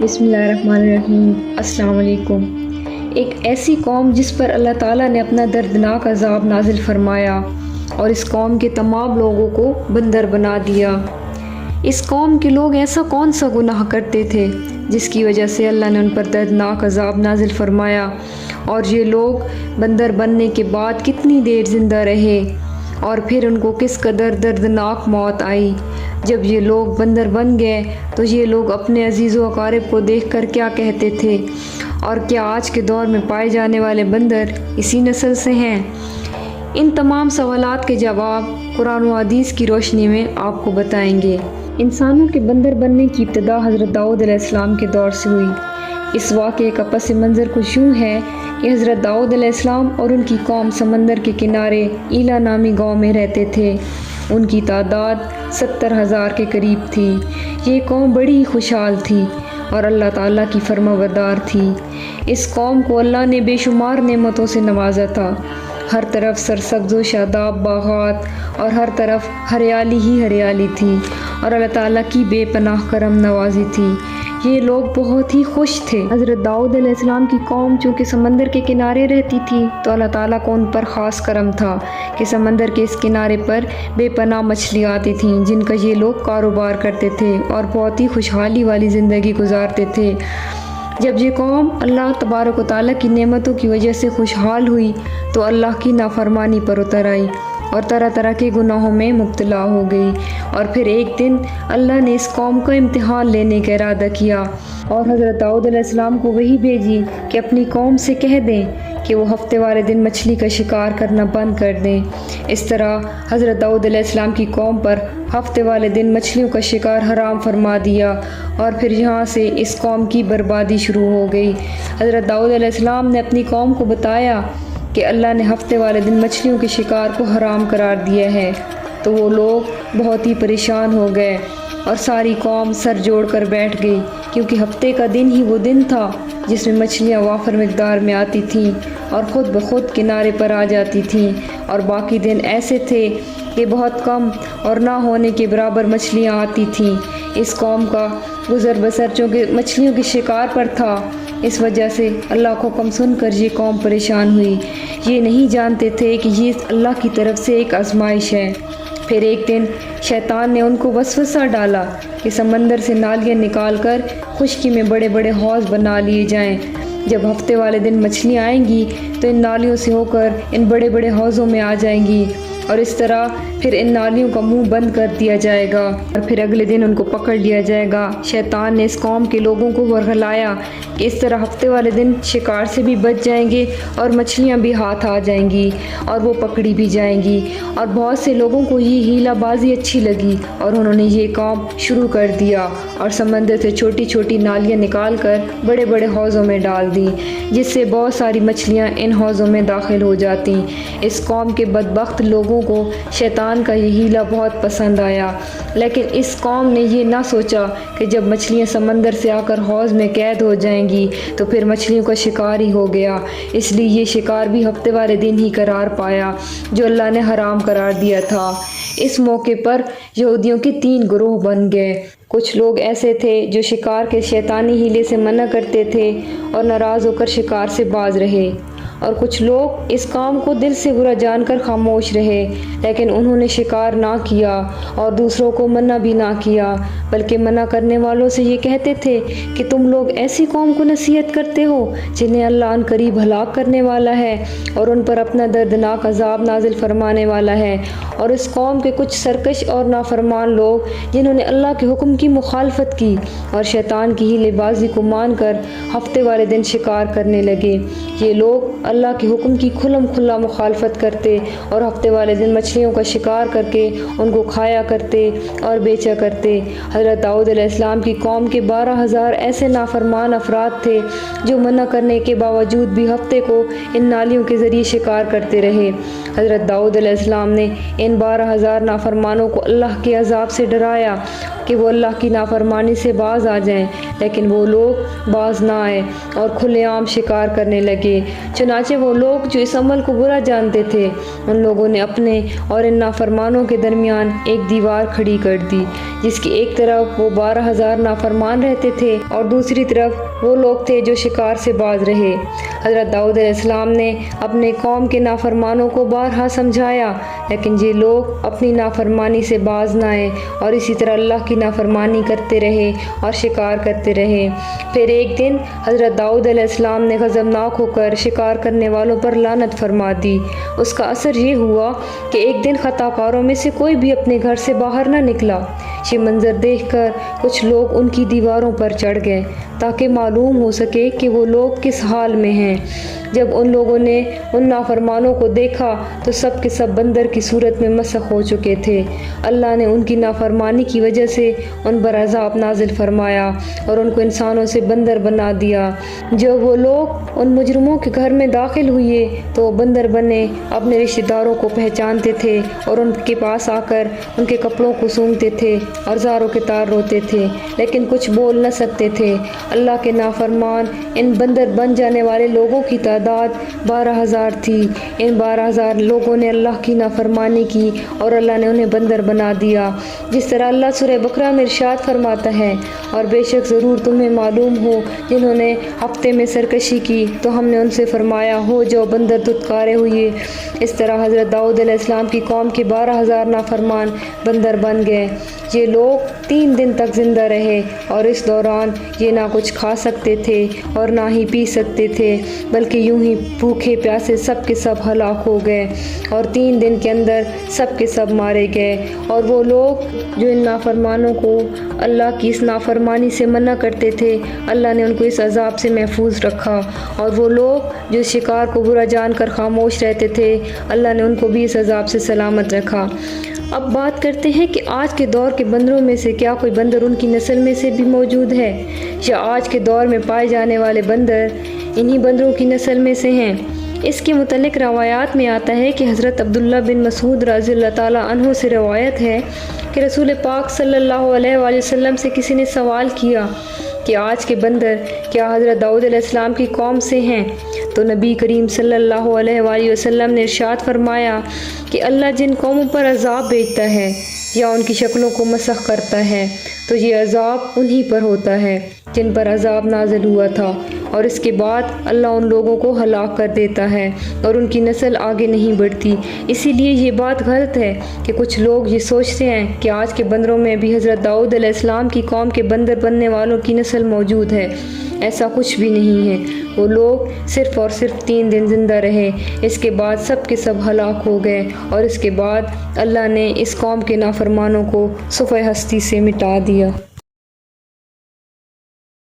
بسم اللہ الرحمن الرحیم۔ السلام علیکم۔ ایک ایسی قوم جس پر اللہ تعالیٰ نے اپنا دردناک عذاب نازل فرمایا اور اس قوم کے تمام لوگوں کو بندر بنا دیا۔ اس قوم کے لوگ ایسا کون سا گناہ کرتے تھے جس کی وجہ سے اللہ نے ان پر دردناک عذاب نازل فرمایا، اور یہ لوگ بندر بننے کے بعد کتنی دیر زندہ رہے اور پھر ان کو کس قدر دردناک موت آئی۔ جب یہ لوگ بندر بن گئے تو یہ لوگ اپنے عزیز و اقارب کو دیکھ کر کیا کہتے تھے، اور کیا آج کے دور میں پائے جانے والے بندر اسی نسل سے ہیں؟ ان تمام سوالات کے جواب قرآن و حدیث کی روشنی میں آپ کو بتائیں گے۔ انسانوں کے بندر بننے کی ابتدا حضرت داؤد علیہ السلام کے دور سے ہوئی۔ اس واقعے کا پس منظر کچھ یوں ہے کہ حضرت داؤد علیہ السلام اور ان کی قوم سمندر کے کنارے ایلا نامی گاؤں میں رہتے تھے۔ ان کی تعداد 70,000 کے قریب تھی۔ یہ قوم بڑی خوشحال تھی اور اللہ تعالیٰ کی فرما بردار تھی۔ اس قوم کو اللہ نے بے شمار نعمتوں سے نوازا تھا۔ ہر طرف سرسبز و شاداب باغات اور ہر طرف ہریالی ہی ہریالی تھی، اور اللہ تعالیٰ کی بے پناہ کرم نوازی تھی۔ یہ لوگ بہت ہی خوش تھے۔ حضرت داؤد علیہ السلام کی قوم چونکہ سمندر کے کنارے رہتی تھی تو اللہ تعالیٰ کو ان پر خاص کرم تھا کہ سمندر کے اس کنارے پر بے پناہ مچھلیاں آتی تھیں جن کا یہ لوگ کاروبار کرتے تھے اور بہت ہی خوشحالی والی زندگی گزارتے تھے۔ جب یہ قوم اللہ تبارک و تعالیٰ کی نعمتوں کی وجہ سے خوشحال ہوئی تو اللہ کی نافرمانی پر اتر آئی اور طرح طرح کے گناہوں میں مبتلا ہو گئی، اور پھر ایک دن اللہ نے اس قوم کا امتحان لینے کا ارادہ کیا اور حضرت داؤد علیہ السلام کو وحی بھیجی کہ اپنی قوم سے کہہ دیں کہ وہ ہفتے والے دن مچھلی کا شکار کرنا بند کر دیں۔ اس طرح حضرت داؤد علیہ السلام کی قوم پر ہفتے والے دن مچھلیوں کا شکار حرام فرما دیا، اور پھر یہاں سے اس قوم کی بربادی شروع ہو گئی۔ حضرت داؤد علیہ السلام نے اپنی قوم کو بتایا کہ اللہ نے ہفتے والے دن مچھلیوں کے شکار کو حرام قرار دیا ہے، تو وہ لوگ بہت ہی پریشان ہو گئے اور ساری قوم سر جوڑ کر بیٹھ گئی، کیونکہ ہفتے کا دن ہی وہ دن تھا جس میں مچھلیاں وافر مقدار میں آتی تھیں اور خود بخود کنارے پر آ جاتی تھیں، اور باقی دن ایسے تھے کہ بہت کم اور نہ ہونے کے برابر مچھلیاں آتی تھیں۔ اس قوم کا گزر بسر چونکہ مچھلیوں کے شکار پر تھا، اس وجہ سے اللہ کو حکم سن کر یہ قوم پریشان ہوئی۔ یہ نہیں جانتے تھے کہ یہ اللہ کی طرف سے ایک آزمائش ہے۔ پھر ایک دن شیطان نے ان کو وسوسہ ڈالا کہ سمندر سے نالیاں نکال کر خشکی میں بڑے بڑے حوض بنا لیے جائیں۔ جب ہفتے والے دن مچھلیاں آئیں گی تو ان نالیوں سے ہو کر ان بڑے بڑے حوضوں میں آ جائیں گی، اور اس طرح پھر ان نالیوں کا منہ بند کر دیا جائے گا اور پھر اگلے دن ان کو پکڑ لیا جائے گا۔ شیطان نے اس قوم کے لوگوں کو ورغلایا کہ اس طرح ہفتے والے دن شکار سے بھی بچ جائیں گے اور مچھلیاں بھی ہاتھ آ جائیں گی اور وہ پکڑی بھی جائیں گی، اور بہت سے لوگوں کو یہ ہیلا بازی اچھی لگی اور انہوں نے یہ کام شروع کر دیا اور سمندر سے چھوٹی چھوٹی نالیاں نکال کر بڑے بڑے حوضوں میں ڈال دیں، جس سے بہت ساری مچھلیاں ان حوضوں میں داخل ہو جاتی۔ اس قوم کے بدبخت لوگوں کو شیطان کا یہ ہیلا بہت پسند آیا، لیکن اس قوم نے یہ نہ سوچا کہ جب مچھلیاں سمندر سے آ کر حوض میں قید ہو جائیں گی تو پھر مچھلیوں کا شکار ہی ہو گیا، اس لیے یہ شکار بھی ہفتے والے دن ہی قرار پایا جو اللہ نے حرام قرار دیا تھا۔ اس موقع پر یہودیوں کے 3 گروہ بن گئے۔ کچھ لوگ ایسے تھے جو شکار کے شیطانی ہیلے سے منع کرتے تھے اور ناراض ہو کر شکار سے باز رہے، اور کچھ لوگ اس کام کو دل سے برا جان کر خاموش رہے، لیکن انہوں نے شکار نہ کیا اور دوسروں کو منع بھی نہ کیا، بلکہ منع کرنے والوں سے یہ کہتے تھے کہ تم لوگ ایسی قوم کو نصیحت کرتے ہو جنہیں اللہ ان قریب ہلاک کرنے والا ہے اور ان پر اپنا دردناک عذاب نازل فرمانے والا ہے۔ اور اس قوم کے کچھ سرکش اور نافرمان لوگ جنہوں نے اللہ کے حکم کی مخالفت کی اور شیطان کی ہیلے بازی کو مان کر ہفتے والے دن شکار کرنے لگے، یہ لوگ اللہ کے حکم کی کھلم کھلا مخالفت کرتے اور ہفتے والے دن مچھلیوں کا شکار کر کے ان کو کھایا کرتے اور بیچا کرتے۔ حضرت داؤد علیہ السلام کی قوم کے 12,000 ایسے نافرمان افراد تھے جو منع کرنے کے باوجود بھی ہفتے کو ان نالیوں کے ذریعے شکار کرتے رہے۔ حضرت داؤد علیہ السلام نے ان 12,000 نافرمانوں کو اللہ کے عذاب سے ڈرایا کہ وہ اللہ کی نافرمانی سے باز آ جائیں، لیکن وہ لوگ باز نہ آئے اور کھلے عام شکار کرنے لگے۔ چنانچہ وہ لوگ جو اس عمل کو برا جانتے تھے، ان لوگوں نے اپنے اور ان نافرمانوں کے درمیان ایک دیوار کھڑی کر دی، جس کی ایک طرف وہ 12,000 نافرمان رہتے تھے اور دوسری طرف وہ لوگ تھے جو شکار سے باز رہے۔ حضرت داؤد علیہ السلام نے اپنے قوم کے نافرمانوں کو بارہا سمجھایا، لیکن یہ لوگ اپنی نافرمانی سے باز نہ آئے اور اسی طرح اللہ کی نافرمانی کرتے رہے اور شکار کرتے رہے۔ پھر ایک دن حضرت داؤد علیہ السلام نے غضبناک ہو کر شکار کرنے والوں پر لعنت فرما دی۔ اس کا اثر یہ ہوا کہ ایک دن خطا کاروں میں سے کوئی بھی اپنے گھر سے باہر نہ نکلا۔ یہ منظر دیکھ کر کچھ لوگ ان کی دیواروں پر چڑھ گئے تاکہ معلوم ہو سکے کہ وہ لوگ کس حال میں ہیں۔ جب ان لوگوں نے ان نافرمانوں کو دیکھا تو سب کے سب بندر کی صورت میں مسخ ہو چکے تھے۔ اللہ نے ان کی نافرمانی کی وجہ سے ان پر عذاب نازل فرمایا اور ان کو انسانوں سے بندر بنا دیا۔ جب وہ لوگ ان مجرموں کے گھر میں داخل ہوئے تو وہ بندر بنے اپنے رشتہ داروں کو پہچانتے تھے اور ان کے پاس آ کر ان کے کپڑوں کو سونگھتے تھے اور زاروں کے تار روتے تھے، لیکن کچھ بول نہ سکتے تھے۔ اللہ کے نافرمان ان بندر بن جانے والے لوگوں کی تعداد 12,000 تھی۔ ان 12,000 لوگوں نے اللہ کی نافرمانی کی اور اللہ نے انہیں بندر بنا دیا، جس طرح اللہ سورہ بقرہ میں ارشاد فرماتا ہے، اور بے شک ضرور تمہیں معلوم ہو جنہوں نے ہفتے میں سرکشی کی تو ہم نے ان سے فرمایا ہو جو بندر دھتکارے ہوئے۔ اس طرح حضرت داؤد علیہ السلام کی قوم کے 12,000 نافرمان بندر بن گئے۔ یہ لوگ 3 دن تک زندہ رہے اور اس دوران یہ نہ کچھ کھا سکتے تھے اور نہ ہی پی سکتے تھے، بلکہ یوں ہی بھوکے پیاسے سب کے سب ہلاک ہو گئے اور 3 دن کے اندر سب کے سب مارے گئے۔ اور وہ لوگ جو ان نافرمانوں کو اللہ کی اس نافرمانی سے منع کرتے تھے، اللہ نے ان کو اس عذاب سے محفوظ رکھا، اور وہ لوگ جو شکار کو برا جان کر خاموش رہتے تھے، اللہ نے ان کو بھی اس عذاب سے سلامت رکھا۔ اب بات کرتے ہیں کہ آج کے دور کے بندروں میں سے کیا کوئی بندر ان کی نسل میں سے بھی موجود ہے، یا آج کے دور میں پائے جانے والے بندر انہی بندروں کی نسل میں سے ہیں۔ اس کے متعلق روایات میں آتا ہے کہ حضرت عبداللہ بن مسعود رضی اللہ تعالیٰ عنہ سے روایت ہے کہ رسول پاک صلی اللہ علیہ وآلہ وسلم سے کسی نے سوال کیا کہ آج کے بندر کیا حضرت داؤد علیہ السلام کی قوم سے ہیں؟ تو نبی کریم صلی اللہ علیہ وآلہ وسلم نے ارشاد فرمایا کہ اللہ جن قوموں پر عذاب بھیجتا ہے یا ان کی شکلوں کو مسخ کرتا ہے تو یہ عذاب انہی پر ہوتا ہے جن پر عذاب نازل ہوا تھا، اور اس کے بعد اللہ ان لوگوں کو ہلاک کر دیتا ہے اور ان کی نسل آگے نہیں بڑھتی۔ اسی لیے یہ بات غلط ہے کہ کچھ لوگ یہ سوچتے ہیں کہ آج کے بندروں میں بھی حضرت داؤد علیہ السلام کی قوم کے بندر بننے والوں کی نسل موجود ہے۔ ایسا کچھ بھی نہیں ہے۔ وہ لوگ صرف اور صرف 3 دن زندہ رہے، اس کے بعد سب کے سب ہلاک ہو گئے، اور اس کے بعد اللہ نے اس قوم کے نافرمانوں کو صفحہ ہستی سے مٹا دیا۔